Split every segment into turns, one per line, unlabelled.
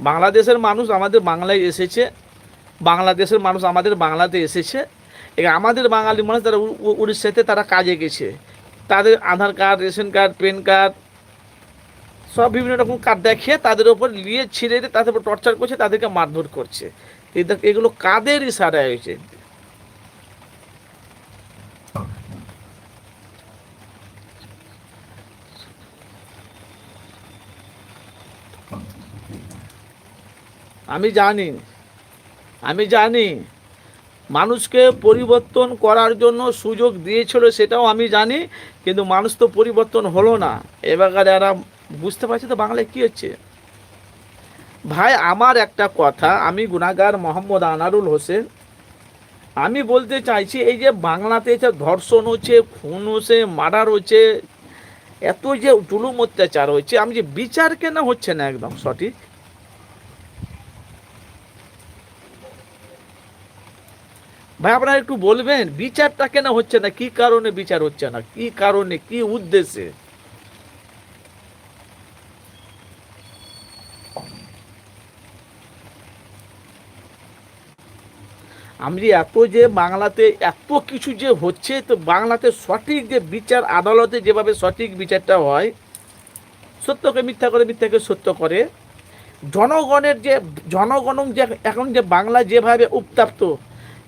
বাংলাদেশের মানুষ আমাদের বাংলায় এসেছে, বাংলাদেশের মানুষ আমাদের বাংলাতে এসেছে। আমাদের বাঙালি মানুষ তারা উড়িষ্যাতে তারা কাজে গেছে, তাদের Aadhaar card, ration card, PAN card সব বিভিন্ন রকম কার্ড দেখিয়ে তাদের ওপর নিয়ে ছিঁড়ে দিয়ে তাদের উপর টর্চার করছে, তাদেরকে মারধর করছে। এগুলো কাদের ইশারায় হয়েছে? আমি জানি, আমি জানি মানুষকে পরিবর্তন করার জন্য সুযোগ দিয়েছিল, সেটাও আমি জানি, কিন্তু মানুষ তো পরিবর্তন হলো না। এবার এরা বুঝতে পারছে তো বাংলায় কী হচ্ছে। ভাই আমার একটা কথা, আমি গুনাহগার মোহাম্মদ আনারুল হোসেন, আমি বলতে চাইছি এই যে বাংলাতে যে ধর্ষণ হচ্ছে, খুন হচ্ছে, মার্ডার হচ্ছে, এত যে জুলুম অত্যাচার হচ্ছে, আমি যে বিচার কেন হচ্ছে না একদম সঠিক? ভাই আপনারা একটু বলবেন বিচারটা কেন হচ্ছে না, কি কারণে বিচার হচ্ছে না, কি কারণে, কি উদ্দেশ্যে? আমি যে এত যে বাংলাতে এত কিছু যে হচ্ছে, তো বাংলাতে সঠিক যে বিচার, আদালতে যেভাবে সঠিক বিচারটা হয়, সত্যকে মিথ্যা করে, মিথ্যাকে সত্য করে, জনগণের যে জনগণ যে এখন যে বাংলা যেভাবে উত্তপ্ত,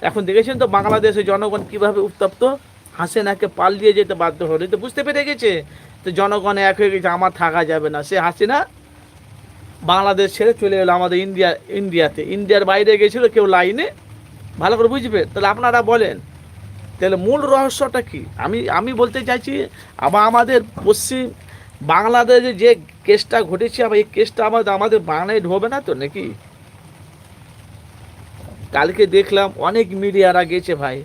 এখন দেখেছেন তো বাংলাদেশের জনগণ কিভাবে উত্তপ্ত, হাসিনাকে পালিয়ে যেতে বাধ্য হলো, তো বুঝতে পেরে গেছে তো জনগণ এক হয়ে গেছে, আমার থাকা যাবে না। সে হাসিনা বাংলাদেশ ছেড়ে চলে এলো আমাদের ইন্ডিয়াতে, ইন্ডিয়ার বাইরে গেছিলো কেউ লাইনে, ভালো করে বুঝবে। তাহলে আপনারা বলেন তাহলে মূল রহস্যটা কি? আমি বলতে চাইছি, আবার আমাদের পশ্চিম বাংলাদেশে যে কেসটা ঘটেছে, আবার এই কেসটা আমাদের বাংলায় ঢোবে না তো নাকি? কালকে দেখলাম অনেক মিডিয়ারা গেছে ভাই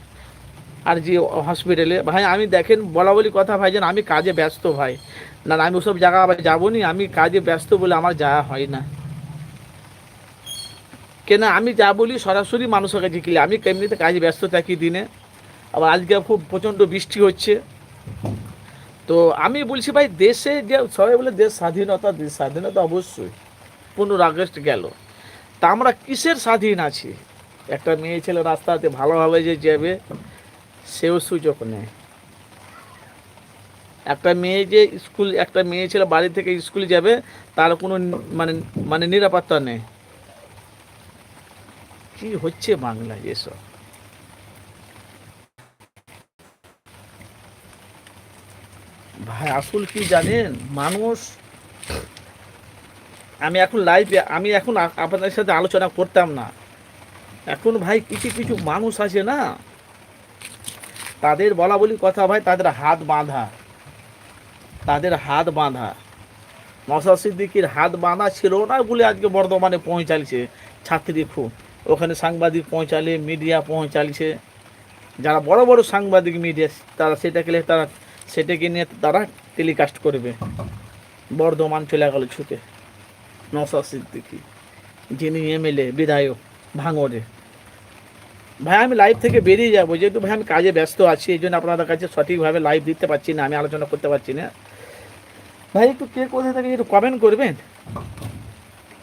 আর যে হসপিটালে, ভাই আমি দেখেন বলা বলি কথা ভাই, যেন আমি কাজে ব্যস্ত ভাই, না আমি ওসব জায়গা আবার যাবো নি, আমি কাজে ব্যস্ত বলে আমার যাওয়া হয় না। কেন আমি যা বলি সরাসরি মানুষের কাছে গেলে, আমি এমনিতে কাজে ব্যস্ত থাকি দিনে, আবার আজকে খুব প্রচণ্ড বৃষ্টি হচ্ছে। তো আমি বলছি ভাই দেশে যে সবাই বলে দেশ স্বাধীনতা, দেশ স্বাধীনতা অবশ্যই 15 আগস্ট গেল, তা আমরা কিসের স্বাধীন আছি? একটা মেয়ে ছেলে রাস্তাতে ভালোভাবে যে যাবে সেও সুযোগ নেই। একটা মেয়ে যে একটা মেয়ে ছেলে বাড়ি থেকে স্কুলে যাবে তার কোনো মানে মানে নিরাপত্তা নেই। কি হচ্ছে বাংলায় এসব? ভাই আসল কি জানেন মানুষ, আমি এখন লাইভে, আমি এখন আপনাদের সাথে আলোচনা করতাম না, এখন ভাই কিছু কিছু মানুষ আছে না, তাদের বলা বলি কথা ভাই, তাদের হাত বাঁধা, তাদের হাত বাঁধা। নওশাদ সিদ্দিকীর হাত বাঁধা ছিল না বলে আজকে বর্ধমানে পৌঁছালছে ছাত্রী খুন, ওখানে সাংবাদিক পৌঁছালে, মিডিয়া পৌঁছালছে, যারা বড় বড় সাংবাদিক মিডিয়া, তারা সেটাকে নিয়ে তারা টেলিকাস্ট করবে। বর্ধমান চলে গেল ছুটে নওশাদ সিদ্দিকী, যিনি এমএলএ বিধায়ক ভাঙড়ে। ভাই আমি লাইভ থেকে বেরিয়ে যাবো, যেহেতু ভাই আমি কাজে ব্যস্ত আছি, এই জন্য আপনাদের কাছে সঠিকভাবে লাইভ দিতে পারছি না, আমি আলোচনা করতে পারছি না। ভাই একটু কে কোথায় থাকে একটু কমেন্ট করবেন।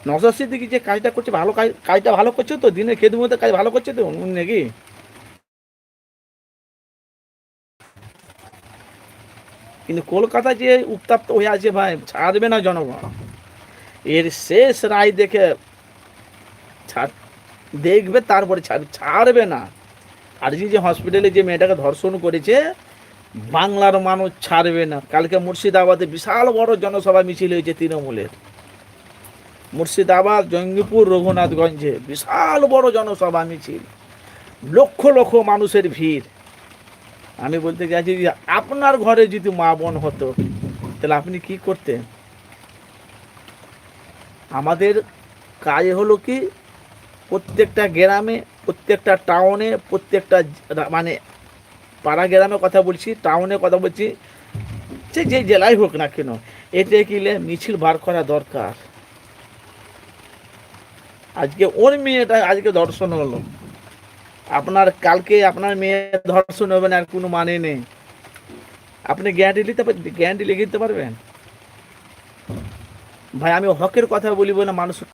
নওশাদ সিদ্দিকী যে কাজটা করছে ভালো, কাজটা ভালো করছে তো, দিনের খেদমতের কাজ ভালো করছে তো উনি নাকি? কিন্তু কলকাতা যে উত্তপ্ত হয়ে আছে ভাই, ছাড়বে না জনগণ, এর শেষ রায় দেখে দেখবে, তারপরে ছাড়বে না। আর যে হসপিটালে যে মেয়েটাকে ধর্ষণ করেছে, বাংলার মানুষ ছাড়বে না। কালকে মুর্শিদাবাদে বিশাল বড় জনসভা মিছিল হয়েছে তৃণমূলের, মুর্শিদাবাদ, জঙ্গিপুর, রঘুনাথগঞ্জে বিশাল বড় জনসভা মিছিল, লক্ষ লক্ষ মানুষের ভিড়। আমি বলতে চাইছি যে আপনার ঘরে যদি মা বোন হতো তাহলে আপনি কি করতেন? আমাদের কাজ হলো কি, প্রত্যেকটা গ্রামে, প্রত্যেকটা টাউনে, প্রত্যেকটা মানে পাড়া গ্রামে কথা বলছি, টাউনে কথা বলছি, যে জেলায় হোক না কেন, এতে কিলে মিছিল বার করা দরকার। আজকে ওর মেয়েটা আজকে ধর্ষণ হলো, আপনার কালকে আপনার মেয়ে ধর্ষণ হবে না, আর কোনো মানে নেই। আপনি গ্যারান্টি লিখে দিতে পারবেন? ভাই আমি হকের কথা বলিব না মানুষ